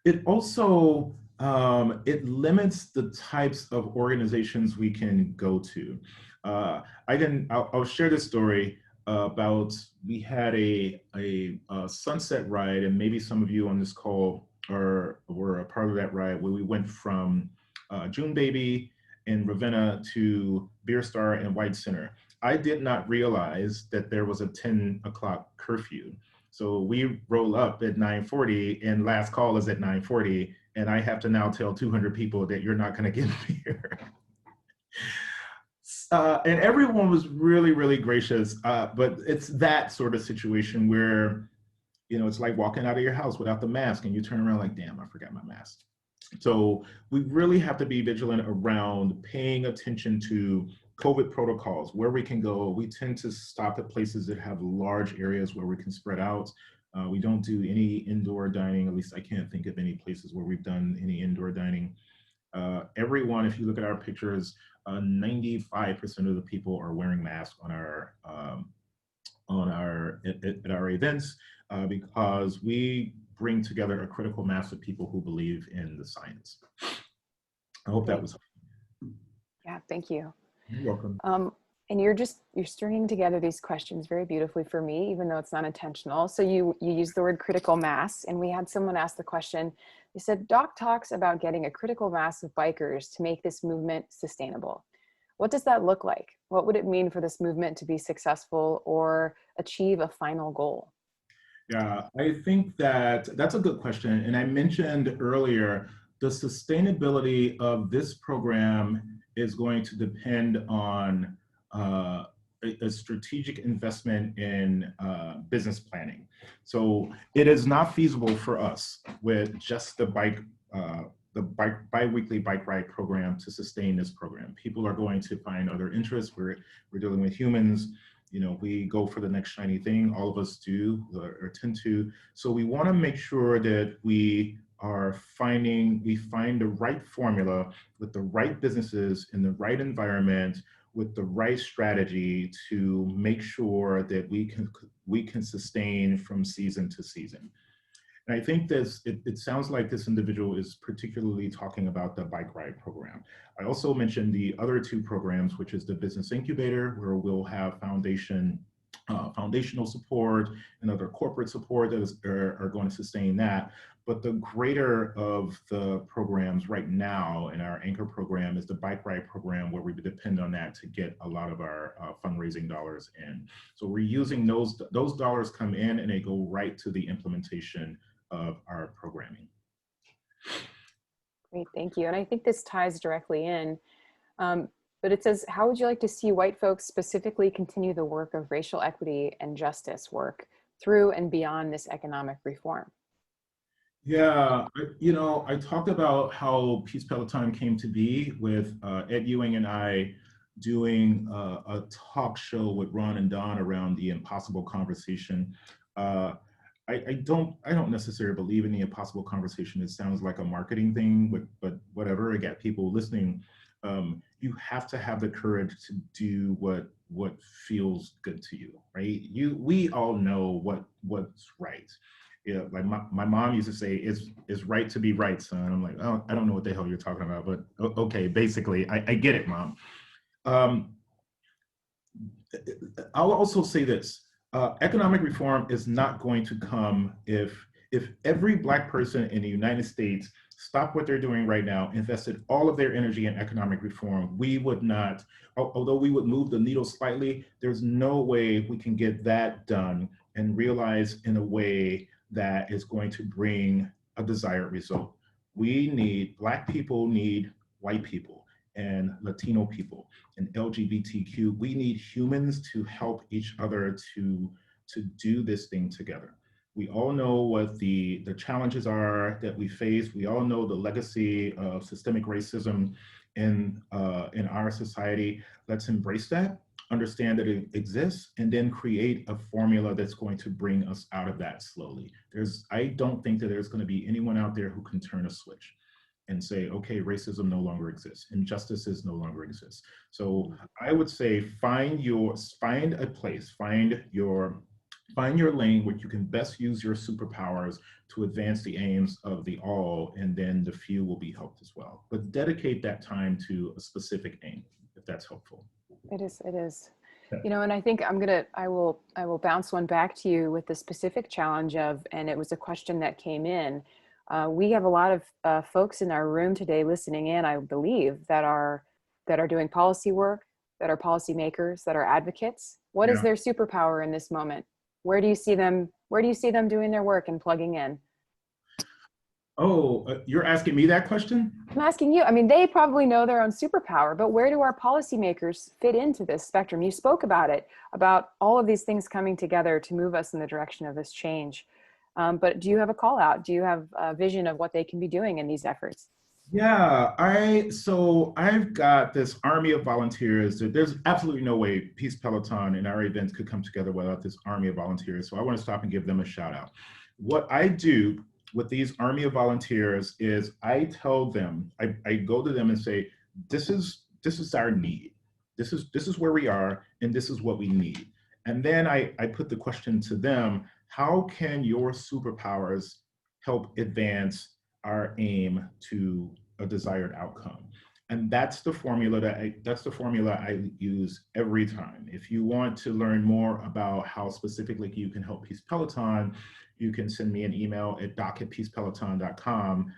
It also, it limits the types of organizations we can go to. I'll share this story about, we had a sunset ride, and maybe some of you on this call were a part of that ride, where we went from June Baby in Ravenna to Beer Star and White Center. I did not realize that there was a 10 o'clock curfew. So we roll up at 9:40 and last call is at 9:40. And I have to now tell 200 people that you're not gonna get beer. And everyone was really, really gracious. But it's that sort of situation where, it's like walking out of your house without the mask and you turn around like, damn, I forgot my mask. So we really have to be vigilant around paying attention to COVID protocols, where we can go. We tend to stop at places that have large areas where we can spread out. We don't do any indoor dining, at least I can't think of any places where we've done any indoor dining. Everyone, if you look at our pictures, 95% of the people are wearing masks on our at our events, because we bring together a critical mass of people who believe in the science. I hope that was helpful. Yeah, thank you. You're welcome. And you're stringing together these questions very beautifully for me, even though it's not intentional. So you use the word critical mass, and we had someone ask the question. They said, Doc talks about getting a critical mass of bikers to make this movement sustainable. What does that look like? What would it mean for this movement to be successful or achieve a final goal? Yeah, I think that's a good question. And I mentioned earlier, the sustainability of this program is going to depend on a strategic investment in business planning. So it is not feasible for us with just the bi-weekly bike ride program to sustain this program. People are going to find other interests. We're dealing with humans. We go for the next shiny thing. All of us do or tend to. So we want to make sure that we find the right formula with the right businesses in the right environment with the right strategy to make sure that we can sustain from season to season. And I think it sounds like this individual is particularly talking about the bike ride program. I also mentioned the other two programs, which is the business incubator, where we'll have foundational support and other corporate support that are going to sustain that. But the greater of the programs right now in our anchor program is the bike ride program, where we depend on that to get a lot of our fundraising dollars in. So we're using those dollars come in and they go right to the implementation of our programming. Great, thank you. And I think this ties directly in, but it says, how would you like to see white folks specifically continue the work of racial equity and justice work through and beyond this economic reform? Yeah, I talked about how Peace Peloton came to be with Ed Ewing and I doing a talk show with Ron and Don around the impossible conversation. I don't necessarily believe in the impossible conversation. It sounds like a marketing thing, but whatever, I got people listening. You have to have the courage to do what feels good to you, right? We all know what's right. Yeah, like my mom used to say, it's right to be right, son. I'm like, oh, I don't know what the hell you're talking about, but okay, basically, I get it, Mom. I'll also say this. Economic reform is not going to come if If every Black person in the United States stopped what they're doing right now, invested all of their energy in economic reform, we would not, although we would move the needle slightly, there's no way we can get that done and realize in a way that is going to bring a desired result. Black people need white people and Latino people and LGBTQ. We need humans to help each other to do this thing together. We all know what the challenges are that we face. We all know the legacy of systemic racism in our society. Let's embrace that, understand that it exists, and then create a formula that's going to bring us out of that slowly. I don't think that there's going to be anyone out there who can turn a switch and say, okay, racism no longer exists, injustices no longer exist. So I would say find a place, find your lane where you can best use your superpowers to advance the aims of the all, and then the few will be helped as well. But dedicate that time to a specific aim, if that's helpful. It is. It is. Yeah. You know, and I think I will bounce one back to you with the specific challenge of, and it was a question that came in. We have a lot of folks in our room today listening in, I believe, that are doing policy work, that are policymakers, that are advocates. What is their superpower in this moment? Where do you see them doing their work and plugging in? Oh, you're asking me that question? I'm asking you. I mean, they probably know their own superpower, but where do our policymakers fit into this spectrum? You spoke about it, about all of these things coming together to move us in the direction of this change. But do you have a call out? Do you have a vision of what they can be doing in these efforts? Yeah, so I've got this army of volunteers. There's absolutely no way Peace Peloton and our events could come together without this army of volunteers. So I want to stop and give them a shout out. What I do with these army of volunteers is I tell them, I go to them and say, this is our need. This is where we are, and this is what we need. And then I put the question to them, how can your superpowers help advance our aim to a desired outcome? And that's the formula I use every time. If you want to learn more about how specifically you can help Peace Peloton, you can send me an email at doc@peacepeloton.com,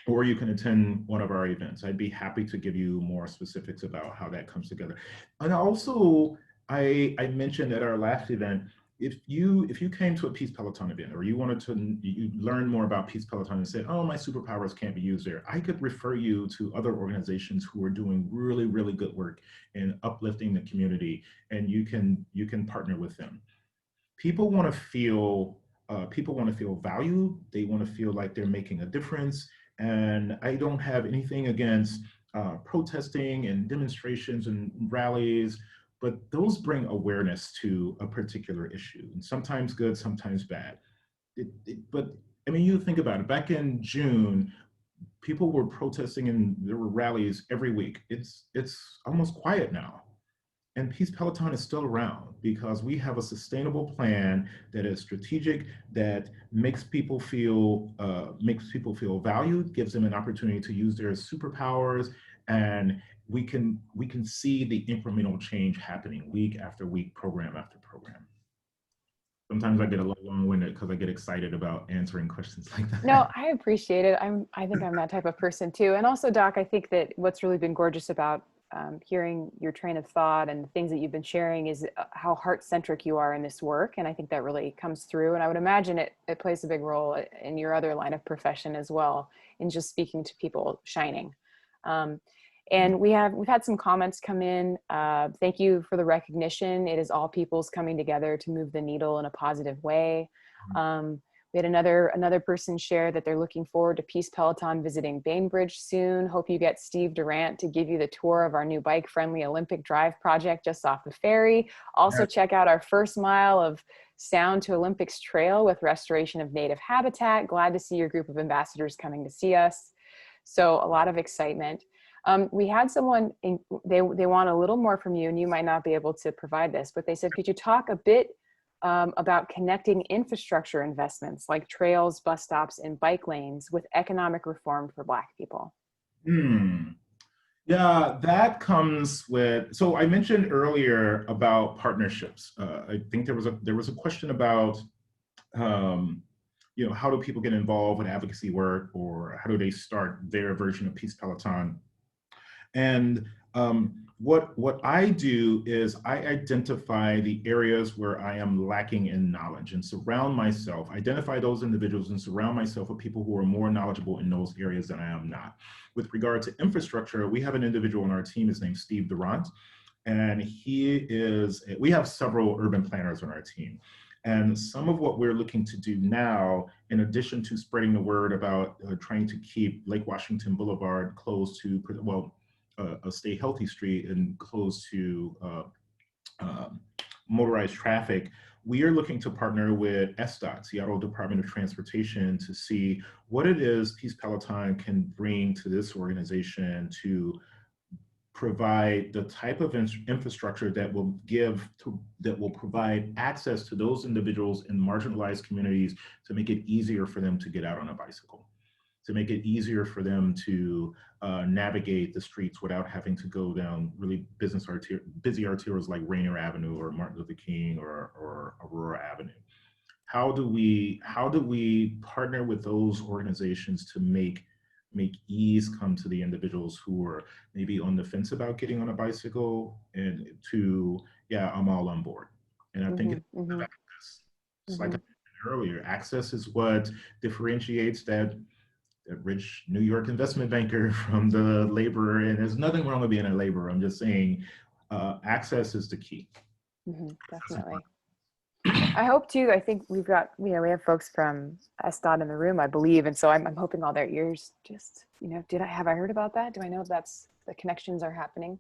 or you can attend one of our events. I'd be happy to give you more specifics about how that comes together. And also, I mentioned at our last event, if you came to a Peace Peloton event, or you wanted to learn more about Peace Peloton and said, oh, my superpowers can't be used there, I could refer you to other organizations who are doing really, really good work in uplifting the community, and you can partner with them. People want to feel valued. They want to feel like they're making a difference. And I don't have anything against protesting and demonstrations and rallies, but those bring awareness to a particular issue, and sometimes good, sometimes bad. But I mean, you think about it, back in June, people were protesting and there were rallies every week. It's almost quiet now. And Peace Peloton is still around because we have a sustainable plan that is strategic, that makes people feel valued, gives them an opportunity to use their superpowers, and we can see the incremental change happening week after week, program after program. Sometimes I get a little long-winded because I get excited about answering questions like that. No, I appreciate it. I think I'm that type of person too. And also, Doc, I think that what's really been gorgeous about hearing your train of thought and the things that you've been sharing is how heart-centric you are in this work. And I think that really comes through. And I would imagine it plays a big role in your other line of profession as well, in just speaking to people shining. And we've had some comments come in. Thank you for the recognition. It is all people's coming together to move the needle in a positive way. We had another person share that they're looking forward to Peace Peloton visiting Bainbridge soon. Hope you get Steve Durant to give you the tour of our new bike-friendly Olympic Drive project just off the ferry. Also check out our first mile of Sound to Olympics Trail with restoration of native habitat. Glad to see your group of ambassadors coming to see us. So a lot of excitement. We had someone, they want a little more from you, and you might not be able to provide this, but they said, could you talk a bit about connecting infrastructure investments like trails, bus stops, and bike lanes with economic reform for Black people? Yeah, that comes with, so I mentioned earlier about partnerships. I think there was a question about how do people get involved with advocacy work, or how do they start their version of Peace Peloton? And what I do is I identify the areas where I am lacking in knowledge and identify those individuals and surround myself with people who are more knowledgeable in those areas than I am not. With regard to infrastructure, we have an individual on our team, his name's Steve Durant, and we have several urban planners on our team. And some of what we're looking to do now, in addition to spreading the word about trying to keep Lake Washington Boulevard closed to, Stay Healthy Street and close to motorized traffic, we are looking to partner with SDOT, Seattle Department of Transportation, to see what it is Peace Peloton can bring to this organization to provide the type of infrastructure that will provide access to those individuals in marginalized communities to make it easier for them to get out on a bicycle, to make it easier for them to navigate the streets without having to go down really busy arterials like Rainier Avenue or Martin Luther King or Aurora Avenue. How do we partner with those organizations to make ease come to the individuals who are maybe on the fence about getting on a bicycle, and to, yeah, I'm all on board. And I think it's like I mentioned earlier, access is what differentiates that rich New York investment banker from the laborer. And there's nothing wrong with being a laborer. I'm just saying access is the key. Definitely. I hope too, I think we have folks from SDOT in the room, I believe. And so I'm hoping all their ears just, have I heard about that? Do I know if the connections are happening?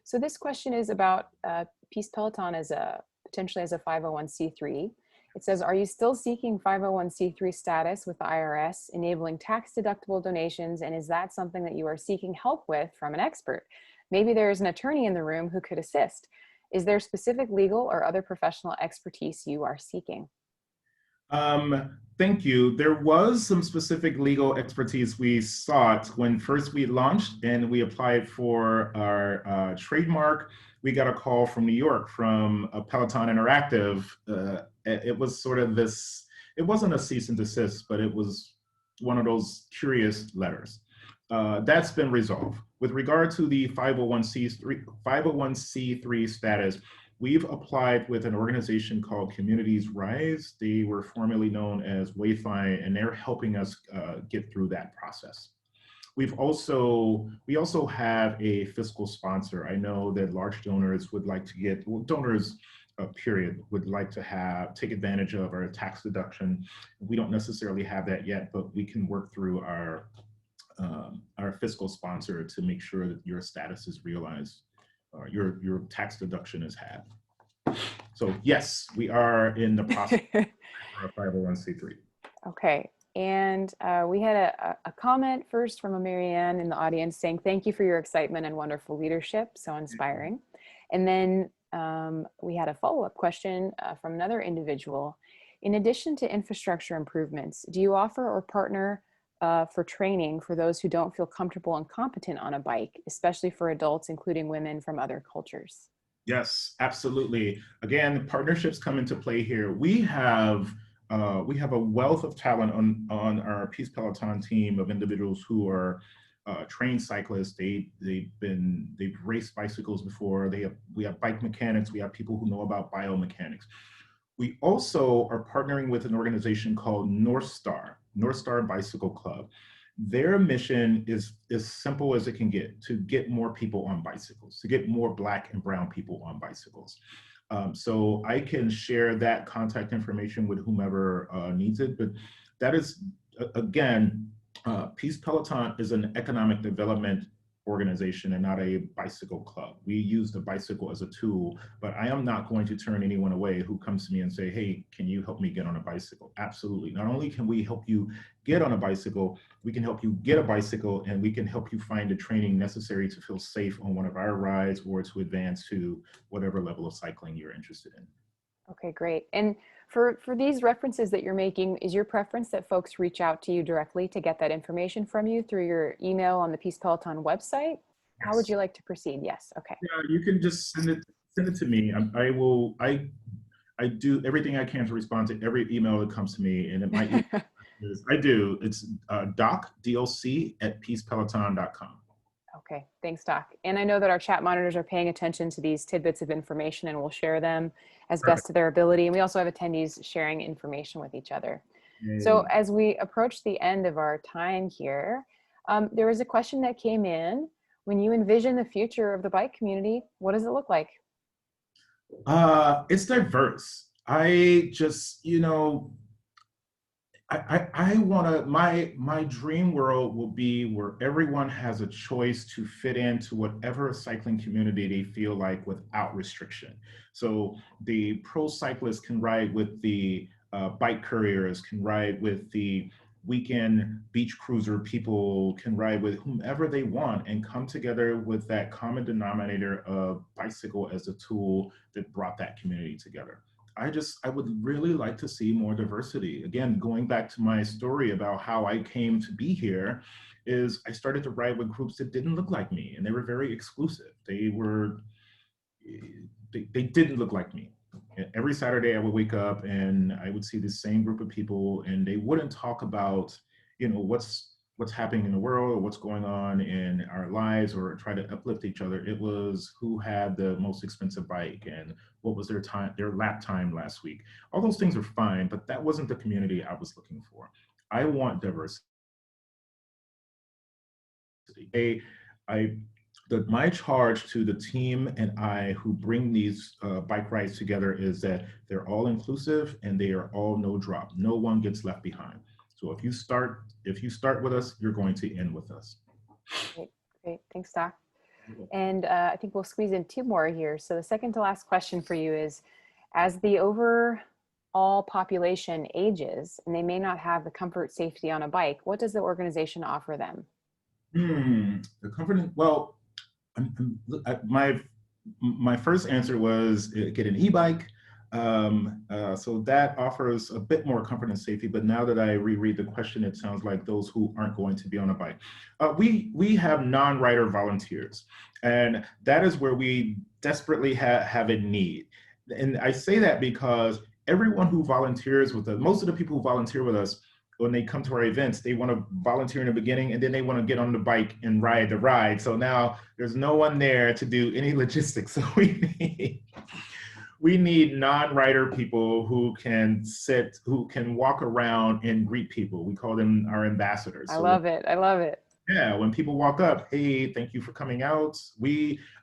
So this question is about Peace Peloton potentially as a 501c3. It says, are you still seeking 501c3 status with the IRS, enabling tax-deductible donations? And is that something that you are seeking help with from an expert? Maybe there is an attorney in the room who could assist. Is there specific legal or other professional expertise you are seeking? Thank you. There was some specific legal expertise we sought when first we launched and we applied for our trademark. We got a call from New York from Peloton Interactive. It was sort of this, it wasn't a cease and desist, but it was one of those curious letters. That's been resolved. With regard to the 501c3 status, we've applied with an organization called Communities Rise. They were formerly known as Wayfind, and they're helping us get through that process. We also have a fiscal sponsor. I know that large donors would like to get, donors period, would like to take advantage of our tax deduction. We don't necessarily have that yet, but we can work through our fiscal sponsor to make sure that your status is realized, your tax deduction is had. So yes, we are in the process for a 501c3. Okay, and we had a comment first from a Marianne in the audience saying, thank you for your excitement and wonderful leadership, so inspiring. And then we had a follow-up question from another individual. In addition to infrastructure improvements, do you offer or partner for training for those who don't feel comfortable and competent on a bike, especially for adults, including women from other cultures? Yes, absolutely. Again, partnerships come into play here. We have a wealth of talent on our Peace Peloton team of individuals who are trained cyclists. They've raced bicycles before. We have bike mechanics. We have people who know about biomechanics. We also are partnering with an organization called Northstar Bicycle Club. Their mission is as simple as it can get, to get more people on bicycles, to get more Black and brown people on bicycles. So I can share that contact information with whomever needs it, but that is, again, Peace Peloton is an economic development organization and not a bicycle club. We use the bicycle as a tool, but I am not going to turn anyone away who comes to me and say, hey, can you help me get on a bicycle? Absolutely. Not only can we help you get on a bicycle, we can help you get a bicycle, and we can help you find the training necessary to feel safe on one of our rides or to advance to whatever level of cycling you're interested in. Okay, great. And for these references that you're making, is your preference that folks reach out to you directly to get that information from you through your email on the Peace Peloton website? Yes. How would you like to proceed? Yes. Okay. Yeah, you can just send it to me. I do everything I can to respond to every email that comes to me, and it might I do. It's doc at peacepeloton.com. Okay, thanks, Doc. And I know that our chat monitors are paying attention to these tidbits of information and will share them as best Perfect. to their ability. And we also have attendees sharing information with each other. So Yay. as we approach the end of our time here, there was a question that came in. When you envision the future of the bike community, what does it look like? It's diverse. I just, I want to, my dream world will be where everyone has a choice to fit into whatever cycling community they feel like without restriction. So the pro cyclists can ride with the bike couriers, can ride with the weekend beach cruiser people, can ride with whomever they want and come together with that common denominator of bicycle as a tool that brought that community together. I would really like to see more diversity. Again, going back to my story about how I came to be here, is I started to ride with groups that didn't look like me, and they were very exclusive. They didn't look like me. Every Saturday I would wake up and I would see the same group of people, and they wouldn't talk about, what's happening in the world or what's going on in our lives or try to uplift each other. It was who had the most expensive bike and what was their lap time last week. All those things are fine, but that wasn't the community I was looking for. I want diversity. My charge to the team and I who bring these bike rides together is that they're all inclusive and they are all no drop. No one gets left behind. So if you start with us, you're going to end with us. Great, great. Thanks, Doc. And I think we'll squeeze in two more here. So the second to last question for you is, as the overall population ages and they may not have the comfort, safety on a bike, what does the organization offer them? The comfort, well, my first answer was get an e-bike. So that offers a bit more comfort and safety, but now that I reread the question, it sounds like those who aren't going to be on a bike. We have non-rider volunteers, and that is where we desperately have a need. And I say that because everyone who volunteers with us, most of the people who volunteer with us, when they come to our events, they want to volunteer in the beginning and then they want to get on the bike and ride the ride. So now there's no one there to do any logistics. So we need non-rider people who can walk around and greet people. We call them our ambassadors. I love it. I love it. Yeah, when people walk up, hey, thank you for coming out.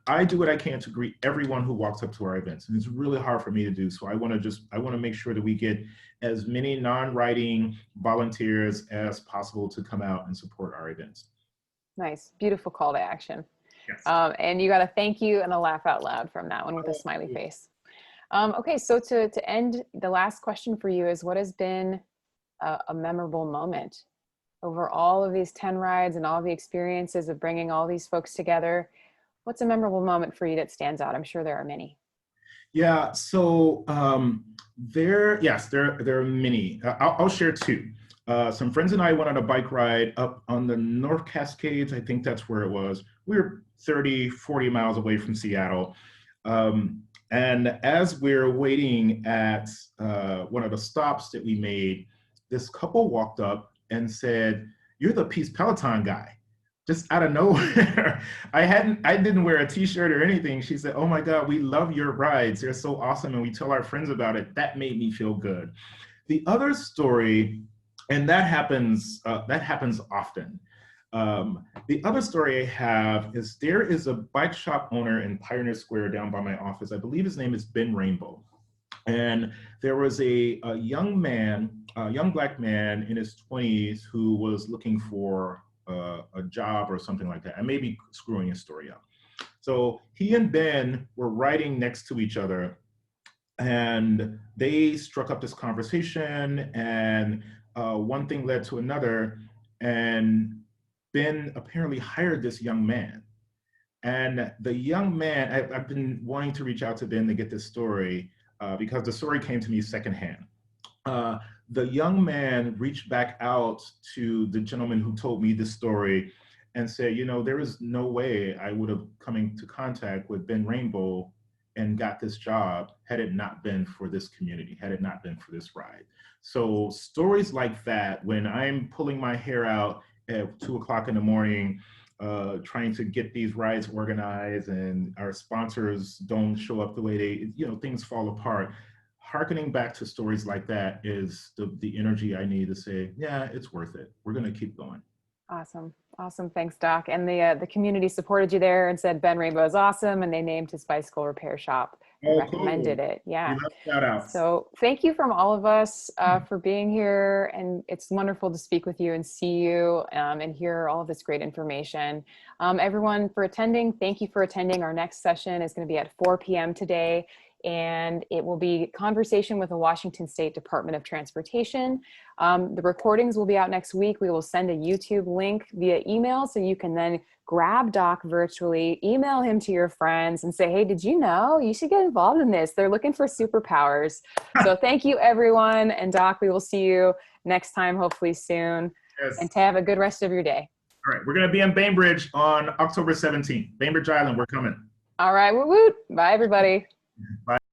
I do what I can to greet everyone who walks up to our events. And it's really hard for me to do. So I want to make sure that we get as many non-riding volunteers as possible to come out and support our events. Nice, beautiful call to action. Yes. And you got a thank you and a laugh out loud from that one with a smiley face. Okay, so to end, the last question for you is, what has been a memorable moment over all of these 10 rides and all the experiences of bringing all these folks together? What's a memorable moment for you that stands out? I'm sure there are many. Yeah, so there are many. I'll share two. Some friends and I went on a bike ride up on the North Cascades. I think that's where it was. We were 30, 40 miles away from Seattle. And as we're waiting at one of the stops that we made, this couple walked up and said, "You're the Peace Peloton guy." Just out of nowhere. I didn't wear a t-shirt or anything. She said, "Oh my God, we love your rides. They're so awesome. And we tell our friends about it." That made me feel good. The other story, and that happens often. The other story I have is there is a bike shop owner in Pioneer Square down by my office. I believe his name is Ben Rainbow. And there was a young black man in his 20s who was looking for a job or something like that. I may be screwing his story up. So he and Ben were riding next to each other, and they struck up this conversation, and one thing led to another, and Ben apparently hired this young man. And the young man, I've been wanting to reach out to Ben to get this story because the story came to me secondhand. The young man reached back out to the gentleman who told me this story and said, there is no way I would have come into contact with Ben Rainbow and got this job had it not been for this community, had it not been for this ride. So stories like that, when I'm pulling my hair out at 2 o'clock in the morning, trying to get these rides organized and our sponsors don't show up the way they, things fall apart. Harkening back to stories like that is the energy I need to say, yeah, it's worth it. We're going to keep going. Awesome. Awesome. Thanks, Doc. And the community supported you there and said Ben Rainbow is awesome. And they named his bicycle repair shop and recommended it. Yeah. Shout outs. So thank you from all of us for being here. And it's wonderful to speak with you and see you and hear all of this great information. Everyone for attending, thank you for attending. Our next session is going to be at 4 p.m. today. And it will be conversation with the Washington State Department of Transportation. The recordings will be out next week. We will send a YouTube link via email so you can then grab Doc virtually, email him to your friends and say, hey, did you know you should get involved in this? They're looking for superpowers. So thank you, everyone. And Doc, we will see you next time, hopefully soon. Yes. And to have a good rest of your day. All right. We're going to be in Bainbridge on October 17th. Bainbridge Island, we're coming. All right. Woot woot. Bye, everybody. Bye.